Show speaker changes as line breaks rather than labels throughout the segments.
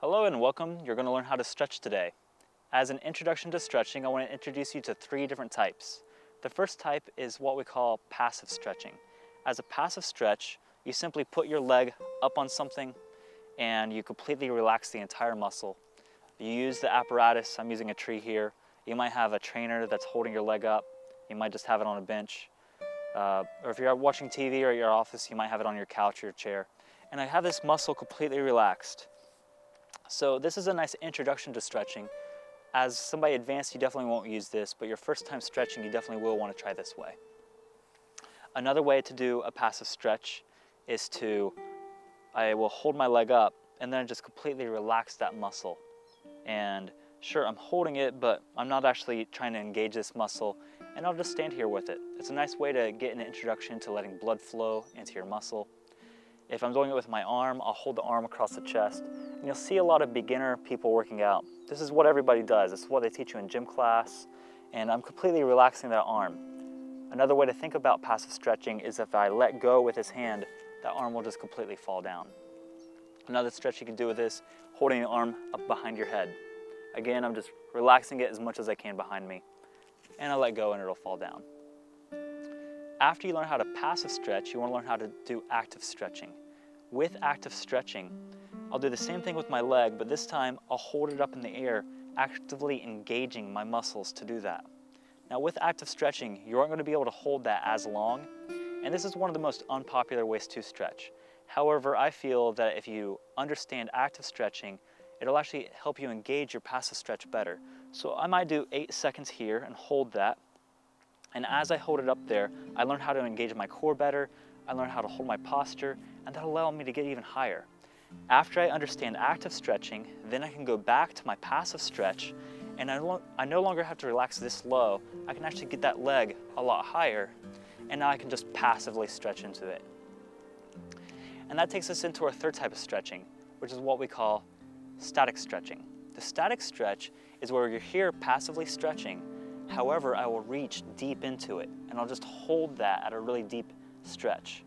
Hello and welcome. You're going to learn how to stretch today. As an introduction to stretching, I want to introduce you to 3 different types. The first type is what we call passive stretching. As a passive stretch, you simply put your leg up on something and you completely relax the entire muscle. You use the apparatus. I'm using a tree here. You might have a trainer that's holding your leg up. You might just have it on a bench. Or if you're watching TV or at your office, you might have it on your couch or your chair. And I have this muscle completely relaxed. So this is a nice introduction to stretching. As somebody advanced, you definitely won't use this, but your first time stretching, you definitely will want to try this way. Another way to do a passive stretch is I will hold my leg up and then just completely relax that muscle. And sure, I'm holding it, but I'm not actually trying to engage this muscle, and I'll just stand here with it. It's a nice way to get an introduction to letting blood flow into your muscle. If I'm doing it with my arm, I'll hold the arm across the chest, and you'll see a lot of beginner people working out. This is what everybody does. This is what they teach you in gym class, and I'm completely relaxing that arm. Another way to think about passive stretching is if I let go with this hand, that arm will just completely fall down. Another stretch you can do with this, holding the arm up behind your head. Again, I'm just relaxing it as much as I can behind me, and I let go and it'll fall down. After you learn how to passive stretch, you want to learn how to do active stretching. With active stretching, I'll do the same thing with my leg, but this time I'll hold it up in the air, actively engaging my muscles to do that. Now with active stretching, you aren't going to be able to hold that as long, and this is one of the most unpopular ways to stretch. However, I feel that if you understand active stretching, it'll actually help you engage your passive stretch better. So I might do 8 seconds here and hold that. And as I hold it up there, I learn how to engage my core better, I learn how to hold my posture, and that'll allow me to get even higher. After I understand active stretching, then I can go back to my passive stretch, and I no longer have to relax this low. I can actually get that leg a lot higher, and now I can just passively stretch into it. And that takes us into our third type of stretching, which is what we call static stretching. The static stretch is where you're here passively stretching. However, I will reach deep into it, and I'll just hold that at a really deep stretch.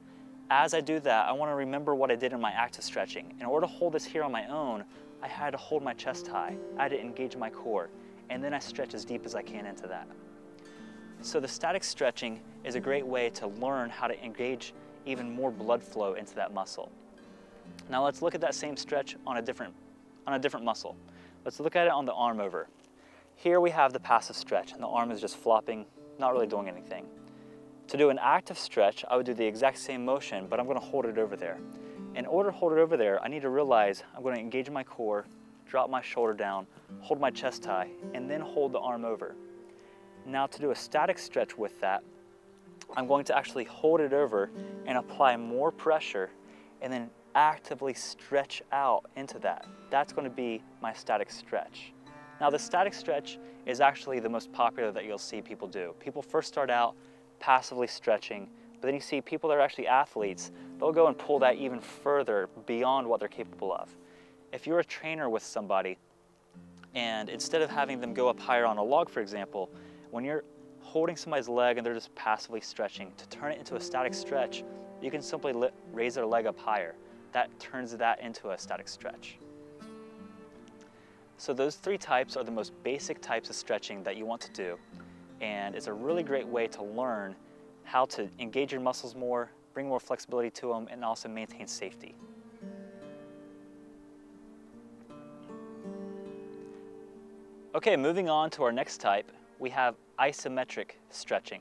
As I do that, I want to remember what I did in my active stretching. In order to hold this here on my own, I had to hold my chest high. I had to engage my core, and then I stretch as deep as I can into that. So the static stretching is a great way to learn how to engage even more blood flow into that muscle. Now let's look at that same stretch on a different muscle. Let's look at it on the arm over. Here we have the passive stretch, and the arm is just flopping, not really doing anything. To do an active stretch, I would do the exact same motion, but I'm going to hold it over there. In order to hold it over there, I need to realize I'm going to engage my core, drop my shoulder down, hold my chest high, and then hold the arm over. Now to do a static stretch with that, I'm going to actually hold it over and apply more pressure, and then actively stretch out into that. That's going to be my static stretch. Now the static stretch is actually the most popular that you'll see people do. People first start out passively stretching, but then you see people that are actually athletes, they'll go and pull that even further beyond what they're capable of. If you're a trainer with somebody, and instead of having them go up higher on a log, for example, when you're holding somebody's leg and they're just passively stretching, to turn it into a static stretch, you can simply raise their leg up higher. That turns that into a static stretch. So those 3 types are the most basic types of stretching that you want to do, and it's a really great way to learn how to engage your muscles more, bring more flexibility to them, and also maintain safety. Okay, moving on to our next type, we have isometric stretching.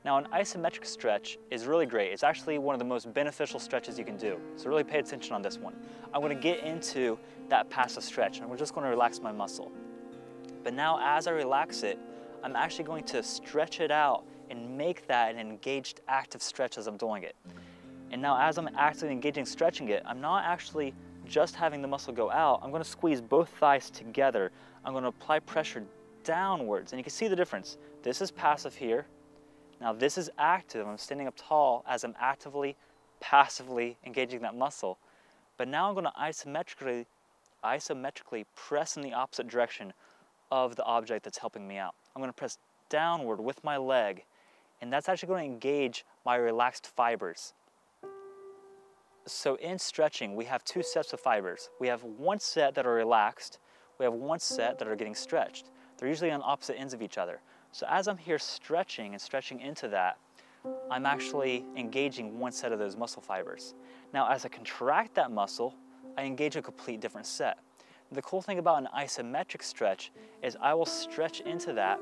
Now an isometric stretch is really great. It's actually one of the most beneficial stretches you can do. So really pay attention on this one. I'm going to get into that passive stretch, and we're just going to relax my muscle. But now as I relax it, I'm actually going to stretch it out and make that an engaged active stretch as I'm doing it. And now as I'm actively engaging stretching it, I'm not actually just having the muscle go out. I'm going to squeeze both thighs together. I'm going to apply pressure downwards, and you can see the difference. This is passive here. Now this is active. I'm standing up tall as I'm actively, passively engaging that muscle. But now I'm going to isometrically press in the opposite direction of the object that's helping me out. I'm going to press downward with my leg, and that's actually going to engage my relaxed fibers. So in stretching, we have two sets of fibers. We have one set that are relaxed, we have one set that are getting stretched. They're usually on opposite ends of each other. So as I'm here stretching and stretching into that, I'm actually engaging one set of those muscle fibers. Now as I contract that muscle, I engage a complete different set. The cool thing about an isometric stretch is I will stretch into that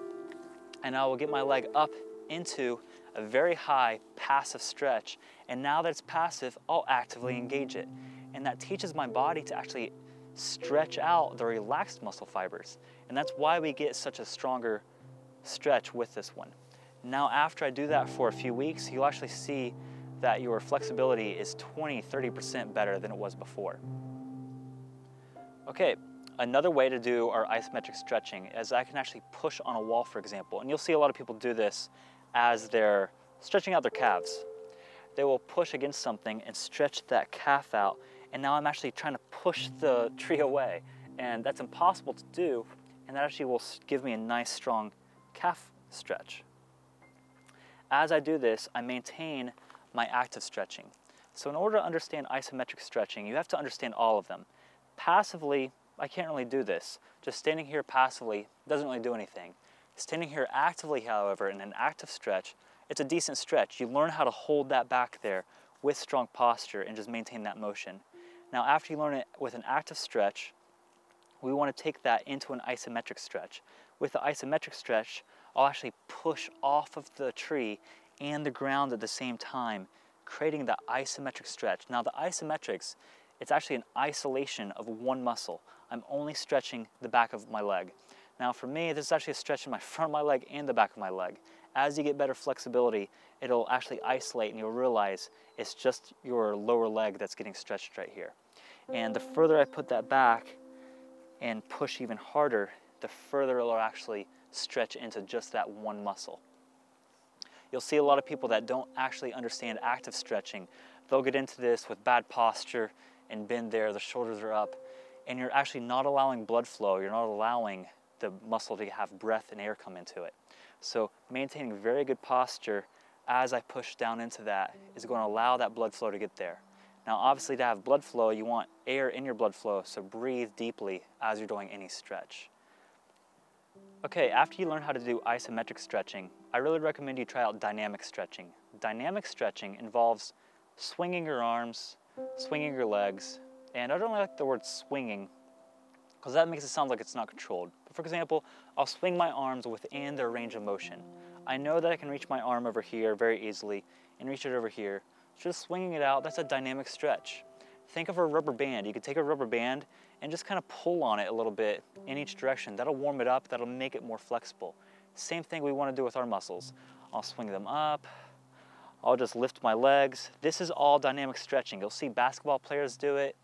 and I will get my leg up into a very high passive stretch, and now that it's passive, I'll actively engage it. And that teaches my body to actually stretch out the relaxed muscle fibers. And that's why we get such a stronger stretch with this one. Now after I do that for a few weeks, you'll actually see that your flexibility is 20–30% better than it was before. Okay, another way to do our isometric stretching is I can actually push on a wall, for example. And you'll see a lot of people do this as they're stretching out their calves. They will push against something and stretch that calf out, and now I'm actually trying to push the tree away. And that's impossible to do, and that actually will give me a nice strong calf stretch. As I do this, I maintain my active stretching. So in order to understand isometric stretching, you have to understand all of them. Passively, I can't really do this. Just standing here passively doesn't really do anything. Standing here actively, however, in an active stretch, it's a decent stretch. You learn how to hold that back there with strong posture and just maintain that motion. Now, after you learn it with an active stretch, we want to take that into an isometric stretch. With the isometric stretch, I'll actually push off of the tree and the ground at the same time, creating the isometric stretch. Now, the isometrics, it's actually an isolation of one muscle. I'm only stretching the back of my leg. Now for me, this is actually a stretch in my front of my leg and the back of my leg. As you get better flexibility, it'll actually isolate and you'll realize it's just your lower leg that's getting stretched right here. And the further I put that back and push even harder, the further it'll actually stretch into just that one muscle. You'll see a lot of people that don't actually understand active stretching. They'll get into this with bad posture and bend there, the shoulders are up, and you're actually not allowing blood flow, you're not allowing the muscle to have breath and air come into it. So maintaining very good posture as I push down into that is going to allow that blood flow to get there. Now obviously to have blood flow, you want air in your blood flow, so breathe deeply as you're doing any stretch. Okay, after you learn how to do isometric stretching, I really recommend you try out dynamic stretching. Dynamic stretching involves swinging your arms, swinging your legs, and I don't like the word swinging because that makes it sound like it's not controlled. But for example, I'll swing my arms within their range of motion. I know that I can reach my arm over here very easily and reach it over here. Just swinging it out, that's a dynamic stretch. Think of a rubber band. You could take a rubber band and just kind of pull on it a little bit in each direction. That'll warm it up, that'll make it more flexible. Same thing we want to do with our muscles. I'll swing them up, I'll just lift my legs. This is all dynamic stretching. You'll see basketball players do it,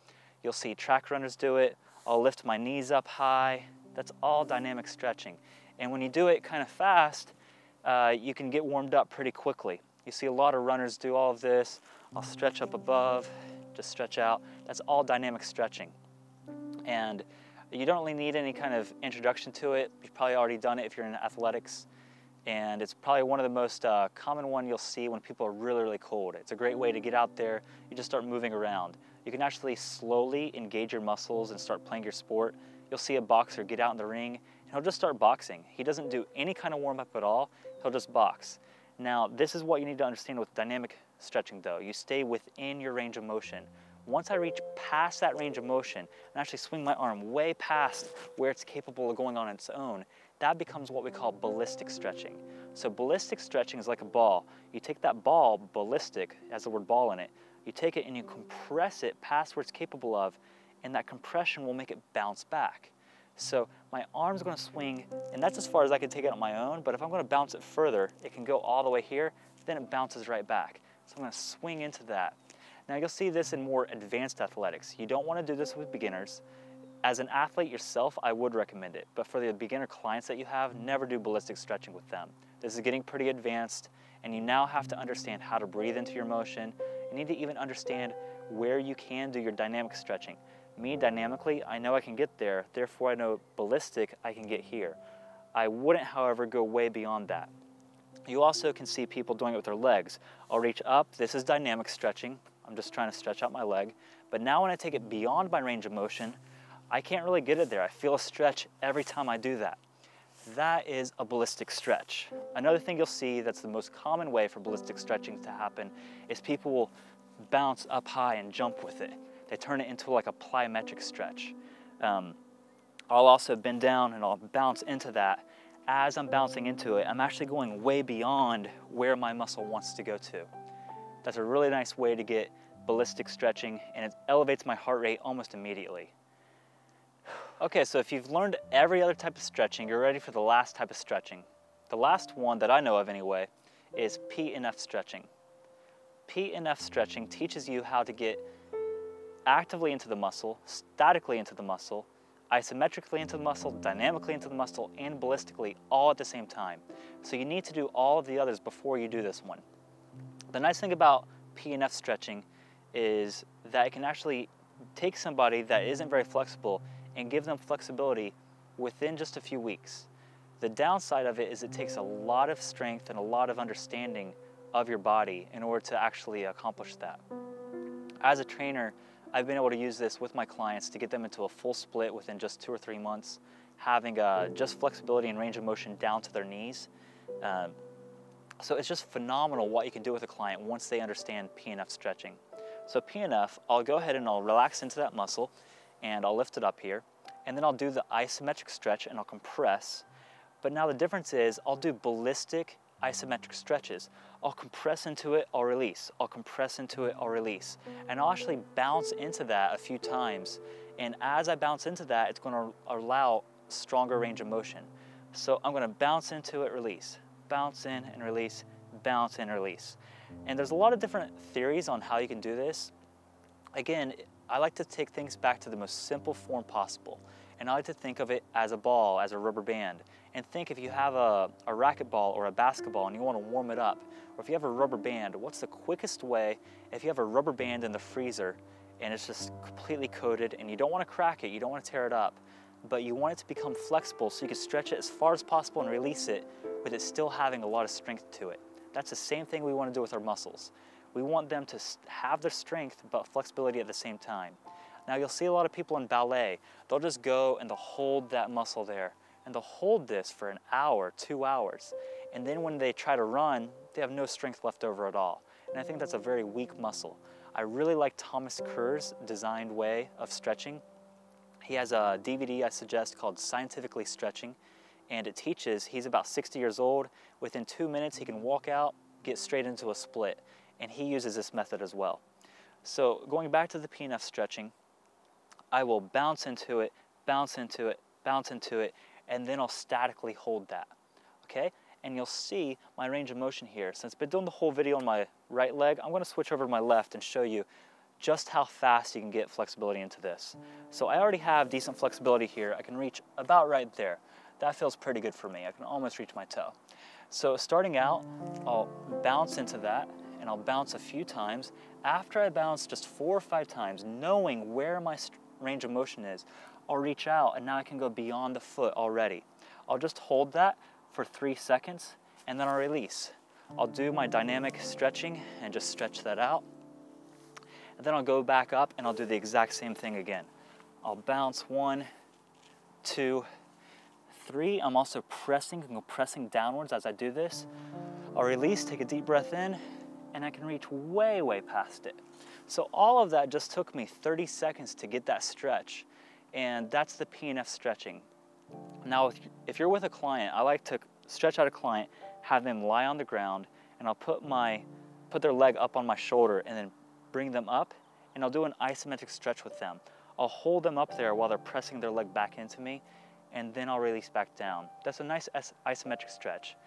you'll see track runners do it. I'll lift my knees up high. That's all dynamic stretching. And when you do it kind of fast, you can get warmed up pretty quickly. You see a lot of runners do all of this. I'll stretch up above, just stretch out. That's all dynamic stretching. And you don't really need any kind of introduction to it. You've probably already done it if you're in athletics. And it's probably one of the most common one you'll see when people are really, really cold. It's a great way to get out there. You just start moving around. You can actually slowly engage your muscles and start playing your sport. You'll see a boxer get out in the ring and he'll just start boxing. He doesn't do any kind of warm up at all. He'll just box. Now, this is what you need to understand with dynamic stretching though. You stay within your range of motion. Once I reach past that range of motion and actually swing my arm way past where it's capable of going on its own, that becomes what we call ballistic stretching. So ballistic stretching is like a ball. You take that ball, ballistic, has the word ball in it, you take it and you compress it past where it's capable of, and that compression will make it bounce back. So my arm's going to swing, and that's as far as I can take it on my own, but if I'm going to bounce it further, it can go all the way here, then it bounces right back. So I'm going to swing into that. Now you'll see this in more advanced athletics. You don't want to do this with beginners. As an athlete yourself, I would recommend it, but for the beginner clients that you have, never do ballistic stretching with them. This is getting pretty advanced, and you now have to understand how to breathe into your motion. You need to even understand where you can do your dynamic stretching. Me, dynamically, I know I can get there, therefore I know ballistic, I can get here. I wouldn't, however, go way beyond that. You also can see people doing it with their legs. I'll reach up, this is dynamic stretching. I'm just trying to stretch out my leg. But now when I take it beyond my range of motion, I can't really get it there. I feel a stretch every time I do that. That is a ballistic stretch. Another thing you'll see that's the most common way for ballistic stretching to happen is people will bounce up high and jump with it. They turn it into like a plyometric stretch. I'll also bend down and I'll bounce into that. As I'm bouncing into it, I'm actually going way beyond where my muscle wants to go to. That's a really nice way to get ballistic stretching, and it elevates my heart rate almost immediately. Okay, so if you've learned every other type of stretching, you're ready for the last type of stretching. The last one that I know of anyway is P and F stretching. P and F stretching teaches you how to get actively into the muscle, statically into the muscle, isometrically into the muscle, dynamically into the muscle, and ballistically all at the same time. So you need to do all of the others before you do this one. The nice thing about P and F stretching is that it can actually take somebody that isn't very flexible and give them flexibility within just a few weeks. The downside of it is it takes a lot of strength and a lot of understanding of your body in order to actually accomplish that. As a trainer, I've been able to use this with my clients to get them into a full split within just 2 or 3 months, having just flexibility and range of motion down to their knees. So it's just phenomenal what you can do with a client once they understand P and F stretching. So P and F, I'll go ahead and I'll relax into that muscle and I'll lift it up here, and then I'll do the isometric stretch and I'll compress. But now the difference is I'll do ballistic isometric stretches. I'll compress into it, I'll release. I'll compress into it, I'll release. And I'll actually bounce into that a few times. And as I bounce into that, it's going to allow stronger range of motion. So I'm going to bounce into it, release. Bounce in and release, bounce in, release. And there's a lot of different theories on how you can do this. Again, I like to take things back to the most simple form possible. And I like to think of it as a ball, as a rubber band. And think if you have a racquetball or a basketball and you want to warm it up, or if you have a rubber band, what's the quickest way if you have a rubber band in the freezer and it's just completely coated and you don't want to crack it, you don't want to tear it up, but you want it to become flexible so you can stretch it as far as possible and release it with it still having a lot of strength to it. That's the same thing we want to do with our muscles. We want them to have their strength but flexibility at the same time. Now you'll see a lot of people in ballet, they'll just go and they'll hold that muscle there. And they'll hold this for an hour, 2 hours. And then when they try to run, they have no strength left over at all. And I think that's a very weak muscle. I really like Thomas Kerr's designed way of stretching. He has a DVD I suggest called Scientifically Stretching. And it teaches, he's about 60 years old. Within 2 minutes, he can walk out, get straight into a split. And he uses this method as well. So going back to the P and F stretching, I will bounce into it, bounce into it, bounce into it, and then I'll statically hold that, okay? And you'll see my range of motion here. Since I've been doing the whole video on my right leg, I'm gonna switch over to my left and show you just how fast you can get flexibility into this. So I already have decent flexibility here. I can reach about right there. That feels pretty good for me. I can almost reach my toe. So starting out, I'll bounce into that, and I'll bounce a few times. After I bounce just 4 or 5 times, knowing where my range of motion is, I'll reach out and now I can go beyond the foot already. I'll just hold that for 3 seconds and then I'll release. I'll do my dynamic stretching and just stretch that out. And then I'll go back up and I'll do the exact same thing again. I'll bounce 1, 2, 3. I'm also pressing downwards as I do this. I'll release, take a deep breath in, and I can reach way, way past it. So all of that just took me 30 seconds to get that stretch. And that's the P and F stretching. Now, if you're with a client, I like to stretch out a client, have them lie on the ground, and I'll put their leg up on my shoulder and then bring them up, and I'll do an isometric stretch with them. I'll hold them up there while they're pressing their leg back into me, and then I'll release back down. That's a nice isometric stretch.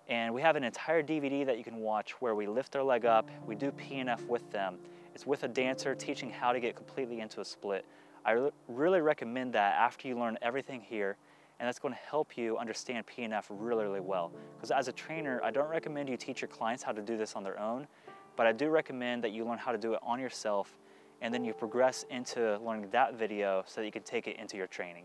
And we have an entire DVD that you can watch where we lift their leg up, we do P and F with them. It's with a dancer teaching how to get completely into a split. I really recommend that after you learn everything here, and that's going to help you understand P and F really, really well. Because as a trainer, I don't recommend you teach your clients how to do this on their own, but I do recommend that you learn how to do it on yourself, and then you progress into learning that video so that you can take it into your training.